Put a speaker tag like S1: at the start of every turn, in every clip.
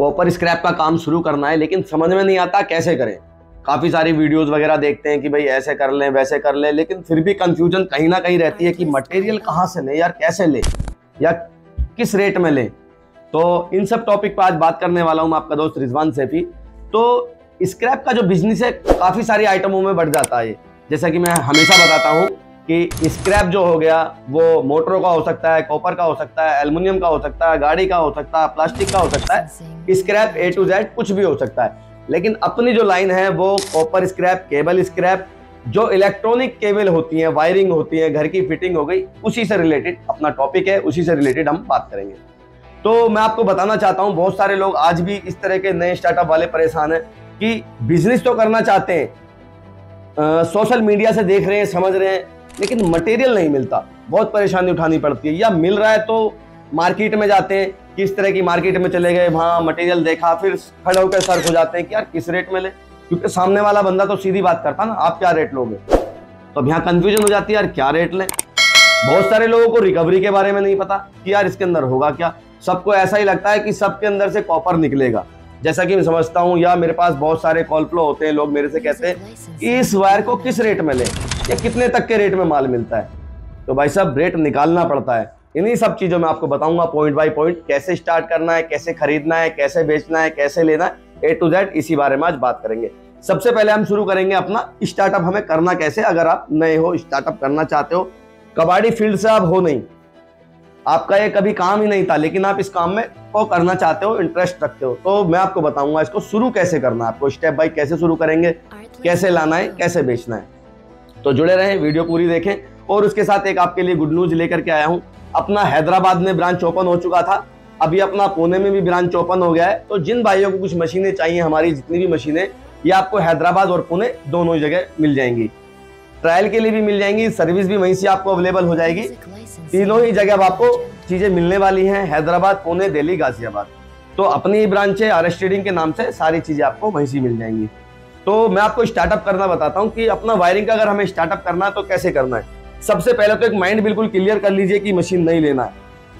S1: Copper scrap का काम शुरू करना है, लेकिन समझ में नहीं आता कैसे करें। काफ़ी सारी वीडियोस वगैरह देखते हैं कि भाई ऐसे कर लें वैसे कर लें, लेकिन फिर भी कंफ्यूजन कहीं ना कहीं रहती है कि मटेरियल कहाँ से लें यार, कैसे लें या किस रेट में लें। तो इन सब टॉपिक पर आज बात करने वाला हूँ मैं, आपका दोस्त रिजवान सैफी। तो स्क्रैप का जो बिजनेस है काफ़ी सारी आइटमों में बढ़ जाता है। जैसा कि मैं हमेशा बताता हूँ कि स्क्रैप जो हो गया वो मोटरों का हो सकता है, कॉपर का हो सकता है, एल्युमिनियम का हो सकता है, गाड़ी का हो सकता है, प्लास्टिक का हो सकता है। स्क्रैप A to Z कुछ भी हो सकता है। लेकिन अपनी जो लाइन है वो कॉपर स्क्रैप, केबल स्क्रैप, जो इलेक्ट्रॉनिक केबल होती है, वायरिंग होती है, घर की फिटिंग हो गई, उसी से रिलेटेड अपना टॉपिक है, उसी से रिलेटेड हम बात करेंगे। तो मैं आपको बताना चाहता हूँ, बहुत सारे लोग आज भी इस तरह के नए स्टार्टअप वाले परेशान हैं कि बिजनेस तो करना चाहते हैं, सोशल मीडिया से देख रहे हैं, समझ रहे हैं, लेकिन मटेरियल नहीं मिलता, बहुत परेशानी उठानी पड़ती है। या मिल रहा है तो मार्केट में जाते हैं, किस तरह की मार्केट में चले गए, वहाँ मटेरियल देखा, फिर खड़े होकर सर्च हो जाते हैं कि यार किस रेट में ले, क्योंकि सामने वाला बंदा तो सीधी बात करता ना, आप क्या रेट लोगे। तो अब यहाँ कंफ्यूजन हो जाती है यार क्या रेट लें। बहुत सारे लोगों को रिकवरी के बारे में नहीं पता कि यार इसके अंदर होगा क्या। सबको ऐसा ही लगता है कि सबके अंदर से कॉपर निकलेगा, जैसा कि मैं समझता हूँ। या मेरे पास बहुत सारे कॉल फ्लो होते हैं, लोग मेरे से कहते हैं कि इस वायर को किस रेट में लें या कितने तक के रेट में माल मिलता है। तो भाई साहब रेट निकालना पड़ता है। इन्हीं सब चीज़ों में आपको बताऊंगा पॉइंट बाय पॉइंट, कैसे स्टार्ट करना है, कैसे खरीदना है, कैसे बेचना है, कैसे लेना है, A to Z, इसी बारे में आज बात करेंगे। सबसे पहले हम शुरू करेंगे अपना स्टार्टअप हमें करना कैसे। अगर आप नए हो, स्टार्टअप करना चाहते हो, कबाड़ी फील्ड से आप हो नहीं, आपका ये कभी काम ही नहीं था, लेकिन आप इस काम में को करना चाहते हो, इंटरेस्ट रखते हो, तो मैं आपको बताऊंगा इसको शुरू कैसे करना है, आपको स्टेप बाय कैसे शुरू करेंगे, कैसे लाना है, कैसे बेचना है। तो जुड़े रहें, वीडियो पूरी देखें। और उसके साथ एक आपके लिए गुड न्यूज लेकर के आया हूं। अपना हैदराबाद में ब्रांच ओपन हो चुका था, अभी अपना पुणे में भी ब्रांच ओपन हो गया है। तो जिन भाइयों को कुछ मशीनें चाहिए, हमारी जितनी भी मशीनें, ये आपको हैदराबाद और पुणे दोनों जगह मिल जाएंगी। ट्रायल के लिए भी मिल जाएंगी, सर्विस भी वहीं से आपको अवेलेबल हो जाएगी। तीनों ही जगह आपको चीजें मिलने वाली हैं, हैदराबाद, पुणे, दिल्ली, गाजियाबाद। तो अपनी ही ब्रांच है RS ट्रेडिंग के नाम से, सारी चीजें आपको वहीं से मिल जाएंगी। तो मैं आपको स्टार्टअप करना बताता हूँ कि अपना वायरिंग का अगर हमें स्टार्टअप करना है तो कैसे करना है। सबसे पहले तो एक माइंड बिल्कुल क्लियर कर लीजिए कि मशीन नहीं लेना है।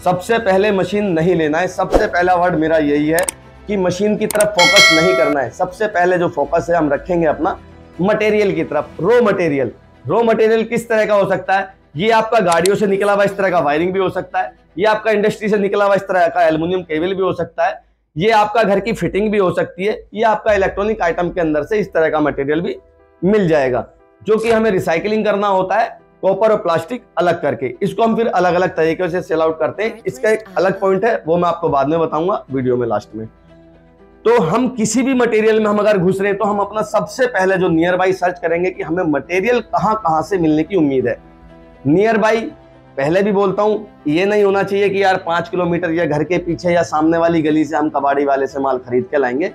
S1: सबसे पहले मशीन नहीं लेना है। सबसे पहला वर्ड मेरा यही है कि मशीन की तरफ फोकस नहीं करना है। सबसे पहले जो फोकस है हम रखेंगे अपना मटेरियल की तरफ, रॉ मटेरियल। रॉ मटेरियल किस तरह का हो सकता है? ये आपका गाड़ियों से निकला हुआ इस तरह का वायरिंग भी हो सकता है, ये आपका इंडस्ट्री से निकला हुआ इस तरह का एल्युमिनियम केबल भी हो सकता है, ये आपका घर की फिटिंग भी हो सकती है, ये आपका इलेक्ट्रॉनिक आइटम के अंदर से इस तरह का मटेरियल भी मिल जाएगा, जो कि हमें रिसाइकलिंग करना होता है कॉपर और प्लास्टिक अलग करके। इसको हम फिर अलग अलग तरीके से सेल आउट करते हैं। इसका एक अलग पॉइंट है, वो मैं आपको बाद में बताऊंगा वीडियो में लास्ट में। तो हम किसी भी मटेरियल में हम अगर घुस रहे हैं तो हम अपना सबसे पहले जो नियर बाई सर्च करेंगे कि हमें मटेरियल कहां से मिलने की उम्मीद है। नियर बाई पहले भी बोलता हूं, ये नहीं होना चाहिए कि यार 5 किलोमीटर या घर के पीछे या सामने वाली गली से हम कबाड़ी वाले से माल खरीद के लाएंगे।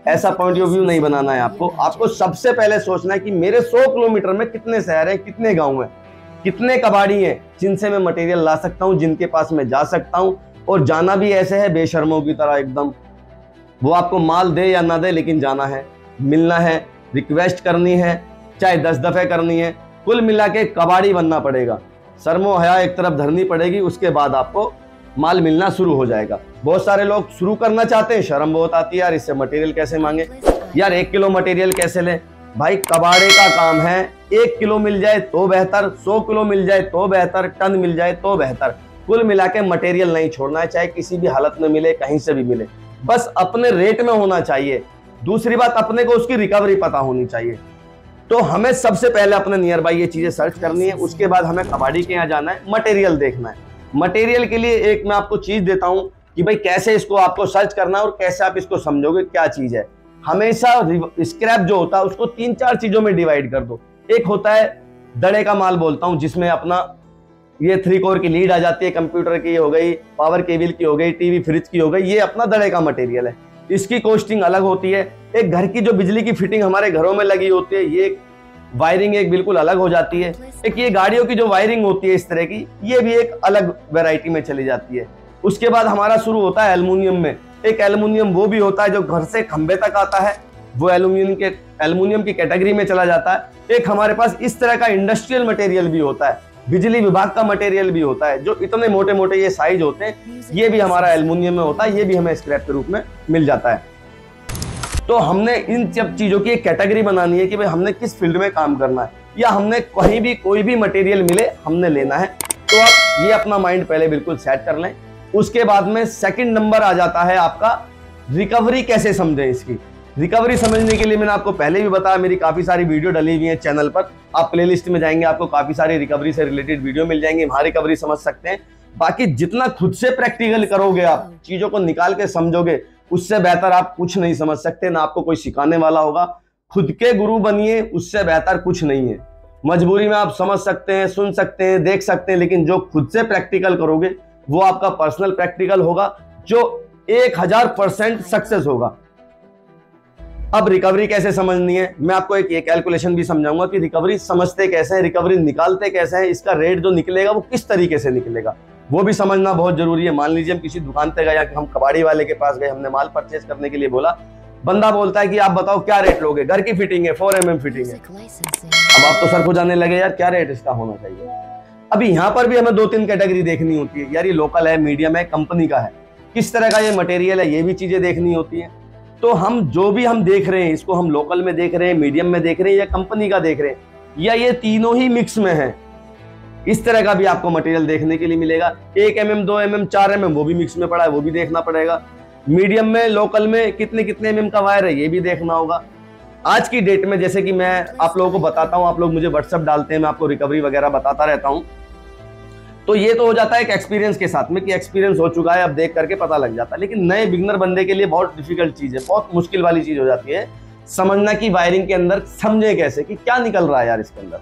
S1: ऐसा पॉइंट ऑफ व्यू नहीं बनाना है आपको। आपको सबसे पहले सोचना है कि मेरे 100 किलोमीटर में कितने शहर हैं, कितने गांव हैं, कितने कबाड़ी हैं जिनसे मैं मटेरियल ला सकता हूं, जिनके पास मैं जा सकता हूं। और जाना भी ऐसे है बेशर्मों की तरह एकदम, वो आपको माल दे या ना दे, लेकिन जाना है, मिलना है, रिक्वेस्ट करनी है, चाहे 10 दफे करनी है, कुल मिला के कबाड़ी बनना पड़ेगा। शर्मो हया एक तरफ धरनी पड़ेगी, उसके बाद आपको माल मिलना शुरू हो जाएगा। बहुत सारे लोग शुरू करना चाहते हैं, शर्म बहुत आती है यार इससे मटेरियल कैसे मांगे, यार 1 किलो मटेरियल कैसे लें। भाई कबाड़े का काम है, 1 किलो मिल जाए तो बेहतर, 100 किलो मिल जाए तो बेहतर, टन मिल जाए तो बेहतर। कुल मिला के मटेरियल नहीं छोड़ना है, चाहे किसी भी हालत में मिले, कहीं से भी मिले, बस अपने रेट में होना चाहिए। दूसरी बात, अपने को उसकी रिकवरी पता होनी चाहिए। तो हमें सबसे पहले अपने नियर बाई ये चीजें सर्च करनी है। उसके बाद हमें कबाड़ी के यहाँ जाना है, मटेरियल देखना है। मटेरियल के लिए एक मैं आपको चीज देता हूं कि भाई कैसे इसको आपको सर्च करना है और कैसे आप इसको समझोगे क्या चीज है। हमेशा स्क्रैप जो होता है उसको 3-4 चीजों में डिवाइड कर दो। एक होता है दड़े का माल बोलता हूं, जिसमें अपना ये 3 कोर की लीड आ जाती है, कंप्यूटर की हो गई, पावर केबल की हो गई, टीवी फ्रिज की हो गई, ये अपना दड़े का मटेरियल है। इसकी कॉस्टिंग अलग होती है। एक घर की जो बिजली की फिटिंग हमारे घरों में लगी होती है, ये वायरिंग एक बिल्कुल अलग हो जाती है। एक ये गाड़ियों की जो वायरिंग होती है इस तरह की, ये भी एक अलग वैरायटी में चली जाती है। उसके बाद हमारा शुरू होता है एल्युमिनियम में। एक एल्युमिनियम वो भी होता है जो घर से खंबे तक आता है, वो एल्युमिनियम की कैटेगरी में चला जाता है। एक हमारे पास इस तरह का इंडस्ट्रियल मटेरियल भी होता है, बिजली विभाग का मटेरियल भी होता है, जो इतने मोटे मोटे ये साइज होते हैं, ये भी हमारा एल्युमिनियम में होता है, ये भी हमें स्क्रैप के रूप में मिल जाता है। तो हमने इन सब चीजों की एक कैटेगरी बनानी है कि भाई हमने किस फील्ड में काम करना है, या हमने कहीं भी कोई भी मटेरियल मिले हमने लेना है। तो आप ये अपना माइंड पहले बिल्कुल सेट कर लें। उसके बाद में सेकंड नंबर आ जाता है आपका रिकवरी कैसे समझें। इसकी रिकवरी समझने के लिए मैंने आपको पहले भी बताया, मेरी काफी सारी वीडियो डली हुई है चैनल पर, आप प्लेलिस्ट में जाएंगे आपको काफी सारी रिकवरी से रिलेटेड वीडियो मिल जाएंगे, वहां रिकवरी समझ सकते हैं। बाकी जितना खुद से प्रैक्टिकल करोगे, आप चीजों को निकाल के समझोगे, उससे बेहतर आप कुछ नहीं समझ सकते, ना आपको कोई सिखाने वाला होगा। खुद के गुरु बनिए, उससे बेहतर कुछ नहीं है। मजबूरी में आप समझ सकते हैं, सुन सकते हैं, देख सकते हैं, लेकिन जो खुद से प्रैक्टिकल करोगे वो आपका पर्सनल प्रैक्टिकल होगा, जो 1000% सक्सेस होगा। अब रिकवरी कैसे समझनी है, मैं आपको एक ये कैलकुलेशन भी समझाऊंगा कि रिकवरी समझते कैसे हैं, रिकवरी निकालते कैसे हैं, इसका रेट जो निकलेगा वो किस तरीके से निकलेगा वो भी समझना बहुत जरूरी है। मान लीजिए हम किसी दुकान पे गए या हम कबाड़ी वाले के पास गए, हमने माल परचेज करने के लिए बोला, बंदा बोलता है कि आप बताओ क्या रेट लोगे, घर की फिटिंग है, 4 mm फिटिंग है। अब आप तो सर को जाने लगे यार क्या रेट इसका होना चाहिए। अभी यहाँ पर भी हमें 2-3 कैटेगरी देखनी होती है, यार ये लोकल है, मीडियम है, कंपनी का है, किस तरह का ये मटेरियल है, ये भी चीजें देखनी होती है। तो हम जो भी हम देख रहे हैं, इसको हम लोकल में देख रहे हैं, मीडियम में देख रहे हैं, या कंपनी का देख रहे हैं, या ये तीनों ही मिक्स में है, इस तरह का भी आपको मटेरियल देखने के लिए मिलेगा। 1 mm, 2 mm, 4 mm वो भी मिक्स में पड़ा है, वो भी देखना पड़ेगा। मीडियम में, लोकल में कितने कितने mm का वायर है, ये भी देखना होगा। आज की डेट में जैसे कि मैं आप लोगों को बताता हूं, आप लोग मुझे व्हाट्सएप डालते हैं, मैं आपको रिकवरी वगैरह बताता रहता हूं, तो ये तो हो जाता है एक एक्सपीरियंस के साथ में कि एक्सपीरियंस हो चुका है, अब देख करके पता लग जाता है। लेकिन नए बिगनर बंदे के लिए बहुत डिफिकल्ट चीज है, बहुत मुश्किल वाली चीज हो जाती है समझना कि वायरिंग के अंदर समझे कैसे कि क्या निकल रहा है यार इसके अंदर।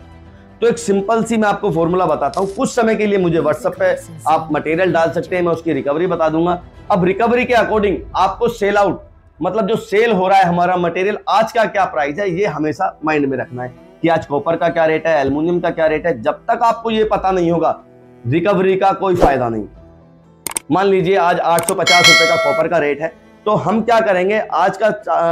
S1: तो एक सिंपल सी मैं आपको फॉर्मूला बताता हूँ, कुछ समय के लिए मुझे व्हाट्सएप पे आप मटेरियल डाल सकते हैं, मैं उसकी रिकवरी बता दूंगा। अब रिकवरी के अकॉर्डिंग आपको सेल आउट, मतलब जो सेल हो रहा है हमारा मटेरियल, आज का क्या प्राइस है, ये हमेशा माइंड में रखना है कि आज कॉपर का क्या रेट है, एल्युमिनियम का क्या रेट है। जब तक आपको ये पता नहीं होगा, रिकवरी का कोई फायदा नहीं। मान लीजिए आज 850 रुपए का कॉपर का रेट है, तो हम क्या करेंगे, आज का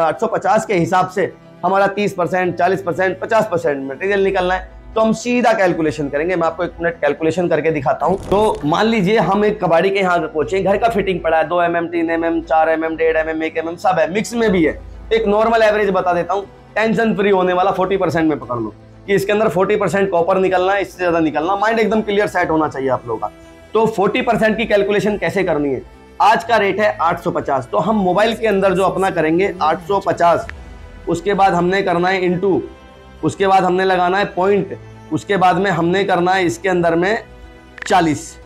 S1: 850 के हिसाब से हमारा 30%, 40%, 50% मटेरियल निकलना है, तो हम सीधा कैलकुलेशन करेंगे। मैं आपको 1 मिनट कैलकुलेशन करके दिखाता हूं। तो मान लीजिए हम एक कबाड़ी के यहाँ पहुंचे, घर का फिटिंग पड़ा है, 2 mm, 3 mm, 4 mm, 1.5 mm, 1 mm सब है, मिक्स में भी है। एक नॉर्मल एवरेज बता देता हूँ, टेंशन फ्री होने वाला 40% में पकड़ लो कि इसके अंदर 40% कॉपर निकलना है, इससे ज्यादा निकलना, माइंड एकदम क्लियर सेट होना चाहिए आप लोगों का। तो 40% की कैलकुलेशन कैसे करनी है, आज का रेट है 850, तो हम मोबाइल के अंदर जो अपना करेंगे 850, उसके बाद हमने करना है इंटू, उसके बाद हमने लगाना है पॉइंट, उसके बाद में हमने करना है इसके अंदर में 40।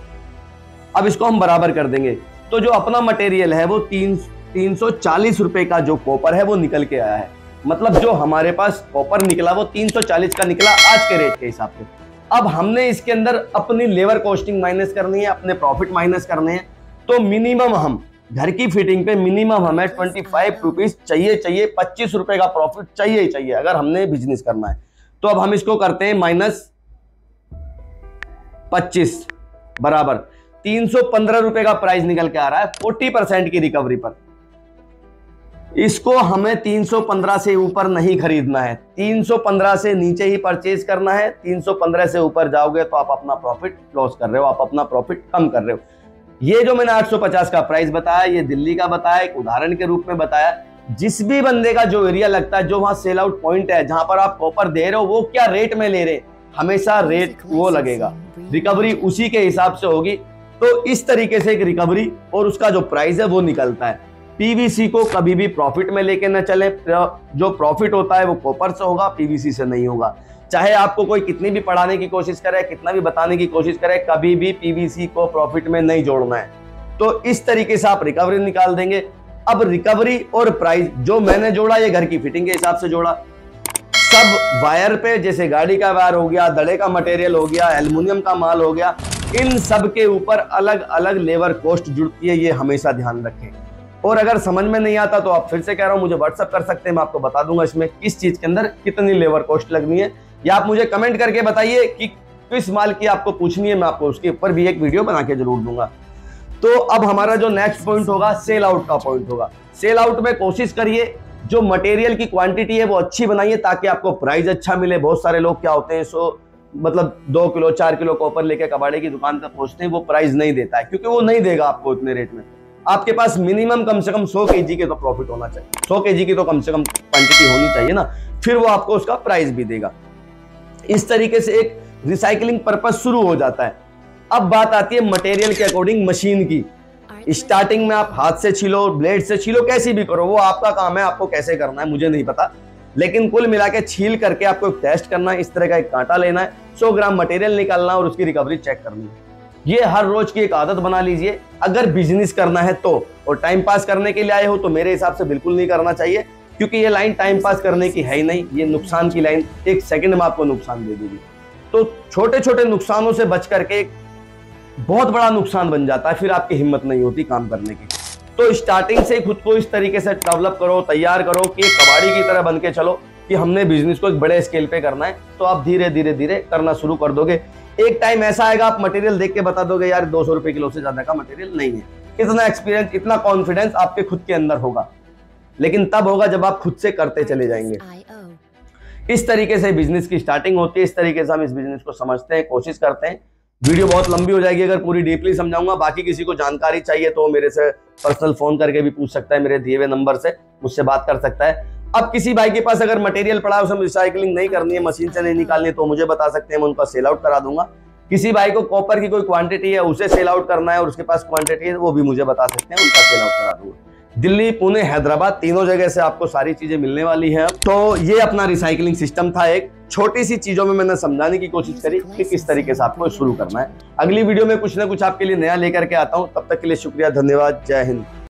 S1: अब इसको हम बराबर कर देंगे, तो जो अपना मटेरियल है वो 340 रुपए का जो कॉपर है वो निकल के आया है। मतलब जो हमारे पास कॉपर निकला वो 340 का निकला आज के रेट के हिसाब से। अब हमने इसके अंदर अपनी लेबर कॉस्टिंग माइनस करनी है, अपने प्रॉफिट माइनस करने हैं, तो मिनिमम हम घर की फिटिंग पे मिनिमम हमें 25 रुपीज चाहिए, 25 रुपए का प्रॉफिट चाहिए अगर हमने बिजनेस करना है। तो अब हम इसको करते हैं -25 बराबर 315 रुपए का प्राइस निकल के आ रहा है 40% की रिकवरी पर। इसको हमें 315 से ऊपर नहीं खरीदना है, 315 से नीचे ही परचेज करना है। 315 से ऊपर जाओगे तो आप अपना प्रॉफिट लॉस कर रहे हो, आप अपना प्रॉफिट कम कर रहे हो। ये जो मैंने 850 का प्राइस बताया, ये दिल्ली का बताया, एक उदाहरण के रूप में बताया। जिस भी बंदे का जो एरिया लगता है, जो वहां सेल आउट पॉइंट है, जहां पर आप कॉपर दे रहे हो, वो क्या रेट में ले रहे हैं, हमेशा रेट वो लगेगा, रिकवरी उसी के हिसाब से होगी। तो इस तरीके से एक रिकवरी और उसका जो प्राइस है वो निकलता है। पीवीसी को कभी भी प्रॉफिट में लेके न चले, जो प्रॉफिट होता है वो कॉपर से होगा, पीवीसी से नहीं होगा। चाहे आपको कोई कितनी भी पढ़ाने की कोशिश करे, कितना भी बताने की कोशिश करे, कभी भी पीवीसी को प्रॉफिट में नहीं जोड़ना है। तो इस तरीके से आप रिकवरी निकाल देंगे। अब रिकवरी और प्राइस जो मैंने जोड़ा, ये घर की फिटिंग के हिसाब से जोड़ा। सब वायर पे, जैसे गाड़ी का वायर हो गया, दड़े का मटेरियल हो गया, एल्युमिनियम का माल हो गया, इन सब के ऊपर अलग अलग लेबर कॉस्ट जुड़ती है, ये हमेशा ध्यान रखें। और अगर समझ में नहीं आता तो आप फिर से कह रहा हूं, मुझे व्हाट्सअप कर सकते हैं, मैं आपको बता दूंगा इसमें किस चीज के अंदर कितनी लेबर कॉस्ट लगनी है। या आप मुझे कमेंट करके बताइए कि किस माल की आपको पूछनी है, मैं आपको उसके ऊपर भी एक वीडियो बना के जरूर दूंगा। तो अब हमारा जो नेक्स्ट पॉइंट होगा, सेल आउट का पॉइंट होगा। सेल आउट में कोशिश करिए जो मटेरियल की क्वांटिटी है वो अच्छी बनाइए, ताकि आपको प्राइस अच्छा मिले। बहुत सारे लोग क्या होते हैं, सो मतलब 2 किलो 4 किलो कॉपर लेके कबाड़े की दुकान तक पहुंचते हैं, वो प्राइस नहीं देता है, क्योंकि वो नहीं देगा आपको इतने रेट में। आपके पास मिनिमम कम से कम 100 केजी के तो प्रॉफिट होना चाहिए, 100 केजी की तो कम से कम क्वांटिटी होनी चाहिए ना, फिर वो आपको उसका प्राइस भी देगा। इस तरीके से एक रिसाइकलिंग पर्पस शुरू हो जाता है। अब बात आती है मटेरियल के अकॉर्डिंग मशीन की। स्टार्टिंग में आप हाथ से छीलो, ब्लेड से छीलो, कैसी भी करो, वो आपका काम है, आपको कैसे करना है मुझे नहीं पता, लेकिन कुल मिला के छील करके आपको एक टेस्ट करना है। इस तरह का एक कांटा लेना है, 100 ग्राम मटेरियल निकालना और उसकी रिकवरी चेक करनी है। ये हर रोज की एक आदत बना लीजिए। अगर बिजनेस करना है तो, और टाइम पास करने के लिए आए हो तो मेरे हिसाब से बिल्कुल नहीं करना चाहिए, क्योंकि ये लाइन टाइम पास करने की है ही नहीं, ये नुकसान की लाइन, एक सेकंड में आपको नुकसान दे देगी। तो छोटे छोटे नुकसानों से बच करके एक बहुत बड़ा नुकसान बन जाता है, फिर आपकी हिम्मत नहीं होती काम करने की। तो स्टार्टिंग से खुद को इस तरीके से डेवलप करो, तैयार करो कि एक कबाड़ी की तरह बन के चलो कि हमने बिजनेस को एक बड़े स्केल पे करना है, तो आप धीरे धीरे धीरे करना शुरू कर दोगे। एक टाइम ऐसा आएगा आप मटेरियल देख के बता दोगे यार 200 रुपए किलो से ज्यादा का मटेरियल नहीं है। इतना एक्सपीरियंस, इतना कॉन्फिडेंस आपके खुद के अंदर होगा, लेकिन तब होगा जब आप खुद से करते चले जाएंगे। इस तरीके से बिजनेस की स्टार्टिंग होती है, इस तरीके से हम इस बिजनेस को समझते हैं, कोशिश करते हैं। वीडियो बहुत लंबी हो जाएगी अगर पूरी डीपली समझाऊंगा। बाकी किसी को जानकारी चाहिए तो मेरे से पर्सनल फोन करके भी पूछ सकता है, मेरे दिए हुए नंबर से मुझसे बात कर सकता है। अब किसी भाई के पास अगर मटेरियल पड़ा है, उसे रिसाइकलिंग नहीं करनी है, मशीन से नहीं निकालनी है, तो मुझे बता सकते हैं, मैं उनका सेल आउट करा दूंगा। किसी भाई को कॉपर की कोई क्वांटिटी है, उसे सेल आउट करना है और उसके पास क्वांटिटी है, वो भी मुझे बता सकते हैं, उनका सेल आउट करा दूंगा। दिल्ली, पुणे, हैदराबाद, तीनों जगह से आपको सारी चीजें मिलने वाली हैं। तो ये अपना रिसाइकलिंग सिस्टम था, एक छोटी सी चीजों में मैंने समझाने की कोशिश करी कि किस तरीके से आपको शुरू करना है। अगली वीडियो में कुछ ना कुछ आपके लिए नया लेकर के आता हूं, तब तक के लिए शुक्रिया, धन्यवाद, जय हिंद।